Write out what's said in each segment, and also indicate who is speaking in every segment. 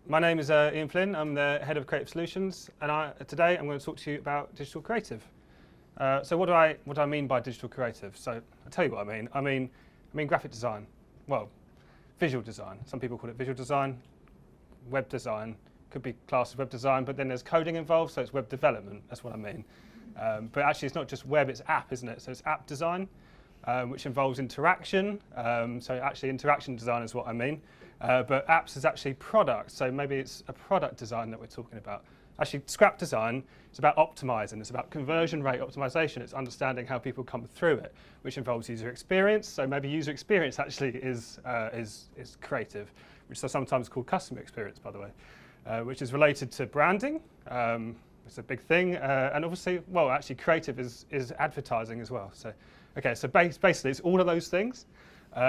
Speaker 1: My name is Ian Flynn. I'm the head of creative solutions, and today I'm going to talk to you about digital creative. So what do I mean by digital creative? So I'll tell you what I mean. I mean graphic design. Well, visual design. Some people call it visual design. Web design could be classed as web design, but then there's coding involved, so it's web development. That's what I mean. But actually, it's not just web; it's app, isn't it? So it's app design, which involves interaction. So actually, interaction design is what I mean. But apps is actually product, so maybe it's a product design that we're talking about. Actually, scrap design is about optimizing. It's about conversion rate optimization. It's understanding how people come through it, which involves user experience. So maybe user experience actually is creative, which is sometimes called customer experience, by the way, which is related to branding. It's a big thing, and obviously, well, actually, creative is advertising as well. So, okay, so basically, it's all of those things,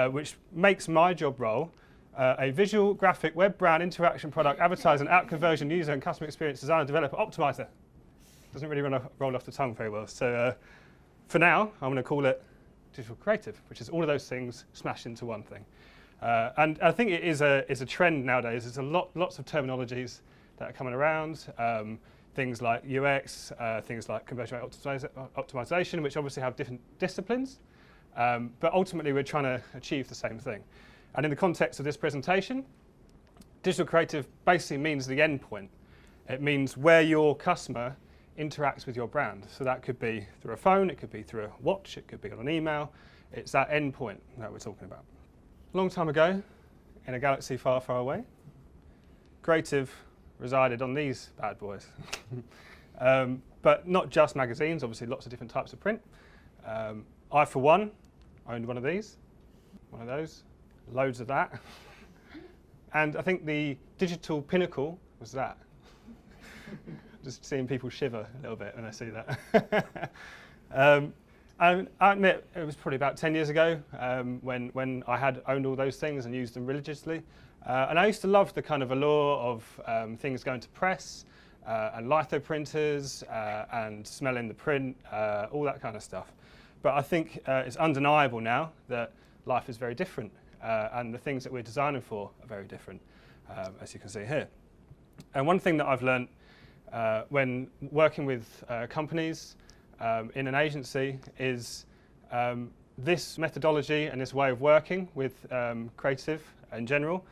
Speaker 1: which makes my job role a visual, graphic, web brand, interaction, product, advertising, app conversion, user and customer experience designer, developer, optimizer. Doesn't really roll off the tongue very well. So for now, I'm going to call it digital creative, which is all of those things smashed into one thing. And I think it is a trend nowadays. There's lots of terminologies that are coming around. Things like UX, things like conversion rate optimization, which obviously have different disciplines. But ultimately, we're trying to achieve the same thing. And in the context of this presentation, digital creative basically means the end point. It means where your customer interacts with your brand. So that could be through a phone, it could be through a watch, it could be on an email. It's that end point that we're talking about. A long time ago, in a galaxy far, far away, creative resided on these bad boys. But not just magazines, obviously lots of different types of print. I, for one, owned one of these, one of those. Loads of that. And I think the digital pinnacle was that. Just seeing people shiver a little bit when I see that. And I admit it was probably about 10 years ago when I had owned all those things and used them religiously. And I used to love the kind of allure of things going to press and litho printers and smelling the print, all that kind of stuff. But I think it's undeniable now that life is very different. And the things that we're designing for are very different, as you can see here. And one thing that I've learned when working with companies in an agency is this methodology and this way of working with creative in general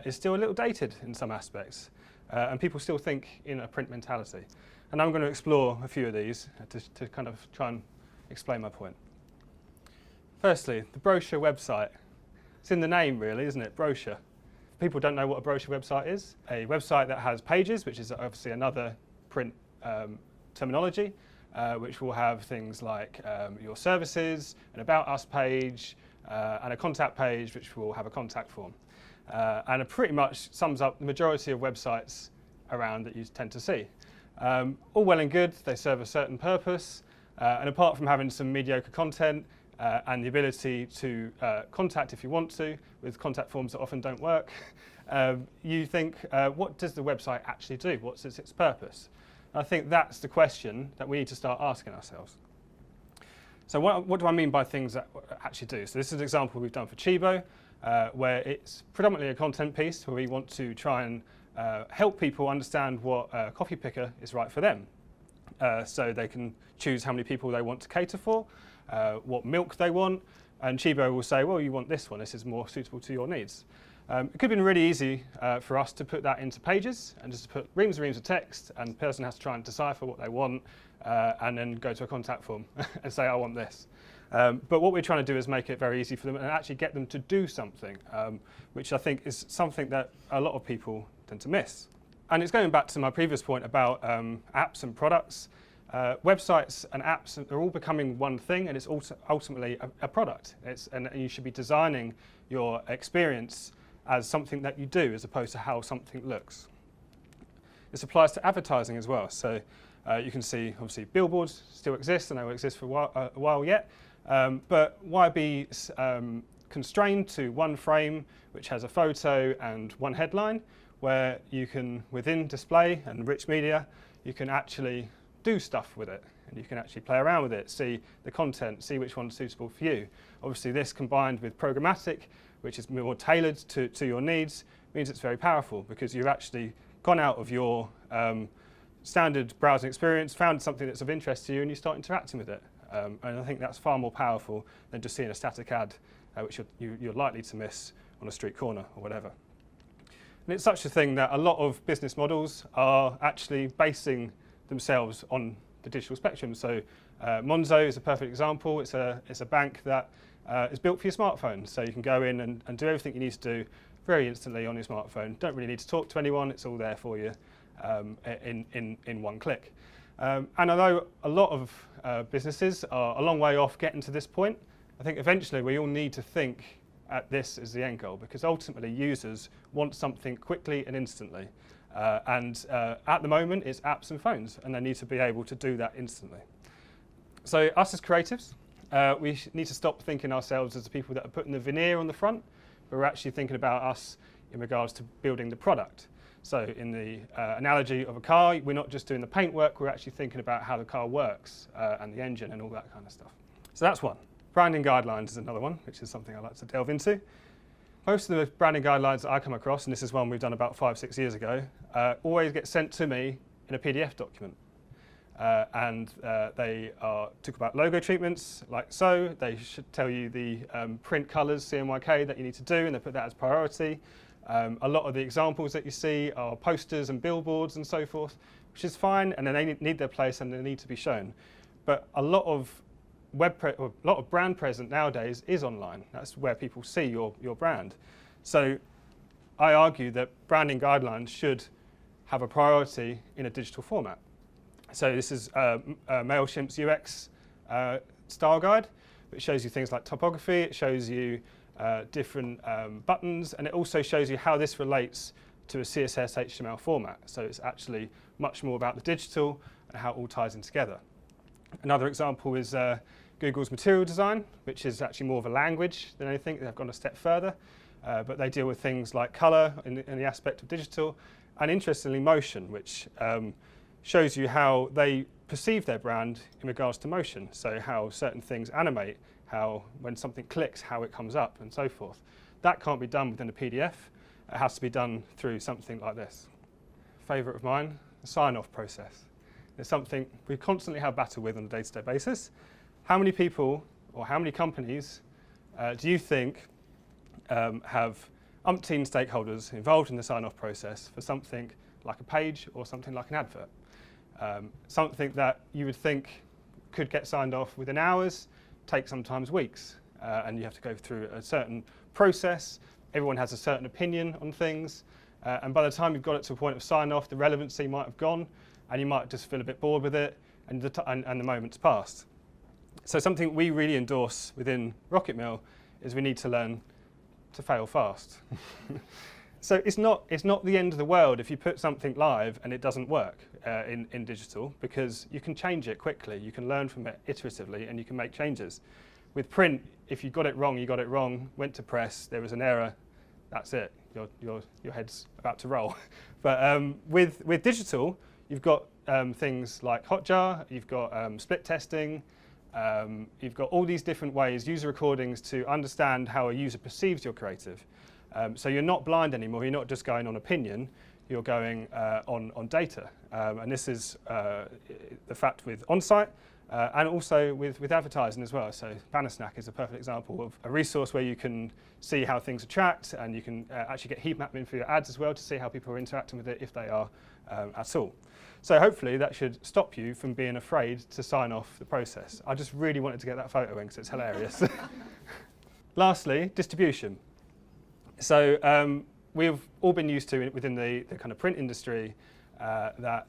Speaker 1: is still a little dated in some aspects. And people still think in a print mentality. And I'm going to explore a few of these to kind of try and explain my point. Firstly, the brochure website. It's in the name, really, isn't it? Brochure. People don't know what a brochure website is. A website that has pages, which is obviously another print terminology, which will have things like your services, an About Us page, and a contact page, which will have a contact form. And it pretty much sums up the majority of websites around that you tend to see. All well and good, they serve a certain purpose, and apart from having some mediocre content, and the ability to contact if you want to, with contact forms that often don't work, you think, what does the website actually do? What's its purpose? And I think that's the question that we need to start asking ourselves. So what do I mean by things that actually do? So this is an example we've done for Chibo, where it's predominantly a content piece where we want to try and help people understand what a coffee picker is right for them. So they can choose how many people they want to cater for, what milk they want, and Chibo will say, well, you want this one, this is more suitable to your needs. It could have been really easy for us to put that into pages and just to put reams and reams of text, and the person has to try and decipher what they want and then go to a contact form and say, I want this. But what we're trying to do is make it very easy for them and actually get them to do something, which I think is something that a lot of people tend to miss. And it's going back to my previous point about apps and products. Websites and apps are all becoming one thing, and it's also ultimately a product. And you should be designing your experience as something that you do as opposed to how something looks. This applies to advertising as well. So you can see, obviously, billboards still exist, and they will exist for a while yet. But why be constrained to one frame which has a photo and one headline, where you can, within display and rich media, you can actually do stuff with it, and you can actually play around with it, see the content, see which one's suitable for you. Obviously this combined with programmatic which is more tailored to your needs, means it's very powerful because you've actually gone out of your standard browsing experience, found something that's of interest to you, and you start interacting with it. And I think that's far more powerful than just seeing a static ad, which you're likely to miss on a street corner or whatever. And it's such a thing that a lot of business models are actually basing themselves on the digital spectrum. So Monzo is a perfect example. It's a bank that is built for your smartphone. So you can go in and do everything you need to do very instantly on your smartphone. Don't really need to talk to anyone. It's all there for you in one click. And although a lot of businesses are a long way off getting to this point, I think eventually we all need to think at this as the end goal, because ultimately users want something quickly and instantly. At the moment it's apps and phones, and they need to be able to do that instantly. So us as creatives, we need to stop thinking ourselves as the people that are putting the veneer on the front, but we're actually thinking about us in regards to building the product. So in the analogy of a car, we're not just doing the paintwork, we're actually thinking about how the car works and the engine and all that kind of stuff. So that's one. Branding guidelines is another one, which is something I like to delve into. Most of the branding guidelines that I come across, and this is one we've done about 5-6 years ago, always get sent to me in a PDF document. They talk about logo treatments, like so. They should tell you the print colours, CMYK, that you need to do, and they put that as priority. A lot of the examples that you see are posters and billboards and so forth, which is fine, and then they need their place and they need to be shown. But a lot of brand presence nowadays is online. That's where people see your brand. So I argue that branding guidelines should have a priority in a digital format. So this is MailChimp's UX style guide, which shows you things like typography. It shows you different buttons, and it also shows you how this relates to a CSS HTML format. So it's actually much more about the digital and how it all ties in together. Another example is Google's material design, which is actually more of a language than anything. They've gone a step further, but they deal with things like color in the aspect of digital, and interestingly motion, which shows you how they perceive their brand in regards to motion. So how certain things animate, how when something clicks, how it comes up and so forth. That can't be done within a PDF. It has to be done through something like this. Favorite of mine, the sign-off process. It's something we constantly have battle with on a day-to-day basis. How many people or how many companies do you think have umpteen stakeholders involved in the sign-off process for something like a page or something like an advert? Something that you would think could get signed off within hours, take sometimes weeks, and you have to go through a certain process. Everyone has a certain opinion on things, and by the time you've got it to a point of sign-off, the relevancy might have gone, and you might just feel a bit bored with it, and the moment's passed. So something we really endorse within RocketMill is we need to learn to fail fast. So it's not the end of the world if you put something live and it doesn't work in digital, because you can change it quickly, you can learn from it iteratively, and you can make changes. With print, if you got it wrong, you got it wrong, went to press, there was an error, that's it, your head's about to roll. But with digital, you've got things like Hotjar, you've got split testing, you've got all these different ways, user recordings, to understand how a user perceives your creative. So you're not blind anymore, you're not just going on opinion, you're going on data. And this is the fact with on-site and also with advertising as well. So Bannersnack is a perfect example of a resource where you can see how things are tracked, and you can actually get heat mapping for your ads as well to see how people are interacting with it, if they are at all. So hopefully that should stop you from being afraid to sign off the process. I just really wanted to get that photo in because it's hilarious. Lastly, distribution. So we've all been used to within the kind of print industry that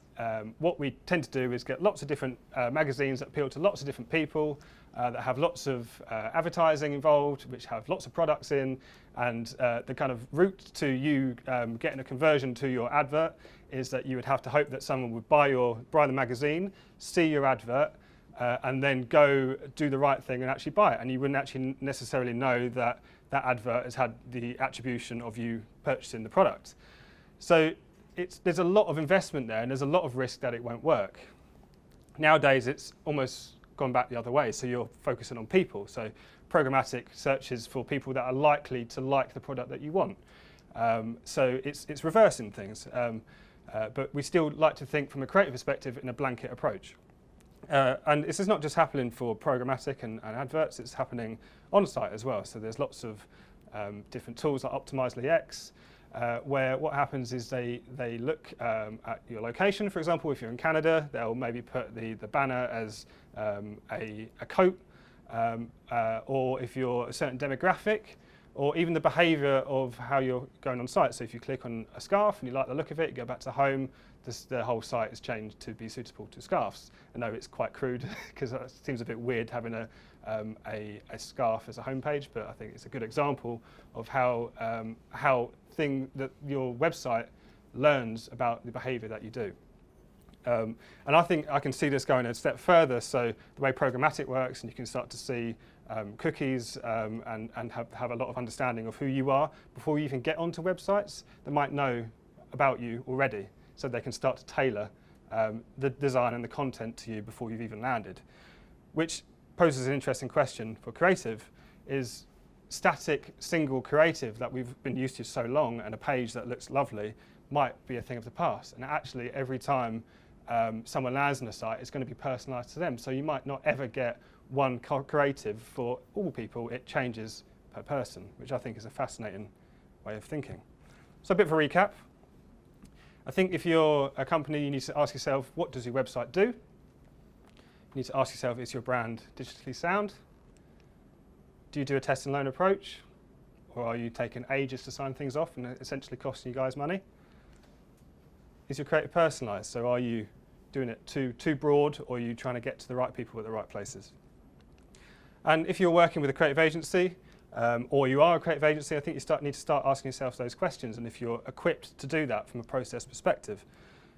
Speaker 1: what we tend to do is get lots of different magazines that appeal to lots of different people, that have lots of advertising involved, which have lots of products in, and the kind of route to you getting a conversion to your advert is that you would have to hope that someone would buy the magazine, see your advert, and then go do the right thing and actually buy it. And you wouldn't actually necessarily know that that advert has had the attribution of you purchasing the product. So there's a lot of investment there, and there's a lot of risk that it won't work. Nowadays, it's almost gone back the other way, so you're focusing on people. So programmatic searches for people that are likely to like the product that you want. So it's reversing things, but we still like to think from a creative perspective in a blanket approach. And this is not just happening for programmatic and adverts, it's happening on site as well. So there's lots of different tools like Optimizely X, where what happens is they look at your location. For example, if you're in Canada, they'll maybe put the banner as a coat, or if you're a certain demographic, or even the behaviour of how you're going on site. So if you click on a scarf and you like the look of it, you go back to home, the whole site is changed to be suitable to scarves. I know it's quite crude because it seems a bit weird having a scarf as a homepage, but I think it's a good example of how that your website learns about the behaviour that you do. And I think I can see this going a step further. So the way programmatic works, and you can start to see cookies and have a lot of understanding of who you are before you even get onto websites. They might know about you already, so they can start to tailor the design and the content to you before you've even landed. Which poses an interesting question for creative: is static single creative that we've been used to so long and a page that looks lovely might be a thing of the past. And actually every time someone lands on a site, it's going to be personalised to them. So you might not ever get one creative for all people. It changes per person, which I think is a fascinating way of thinking. So a bit of a recap. I think if you're a company, you need to ask yourself, what does your website do? You need to ask yourself, is your brand digitally sound? Do you do a test and learn approach? Or are you taking ages to sign things off and essentially costing you guys money? Is your creative personalised? So are you doing it too broad, or are you trying to get to the right people at the right places? And if you're working with a creative agency, or you are a creative agency, I think you need to start asking yourself those questions, and if you're equipped to do that from a process perspective.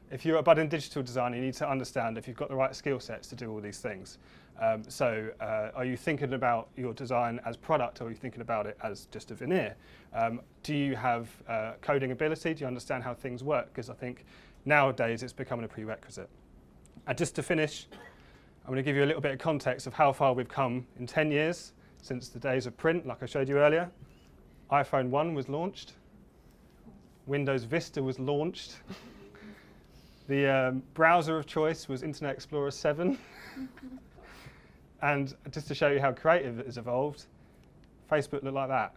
Speaker 1: If you're a budding digital designer, you need to understand if you've got the right skill sets to do all these things. Are you thinking about your design as product, or are you thinking about it as just a veneer? Do you have coding ability? Do you understand how things work? Because I think nowadays it's becoming a prerequisite. And just to finish, I'm going to give you a little bit of context of how far we've come in 10 years since the days of print, like I showed you earlier. iPhone 1 was launched. Windows Vista was launched. The browser of choice was Internet Explorer 7. And just to show you how creative it has evolved, Facebook looked like that.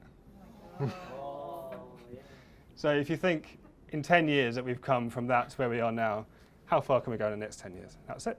Speaker 1: So if you think in 10 years that we've come from that to where we are now, how far can we go in the next 10 years? That's it.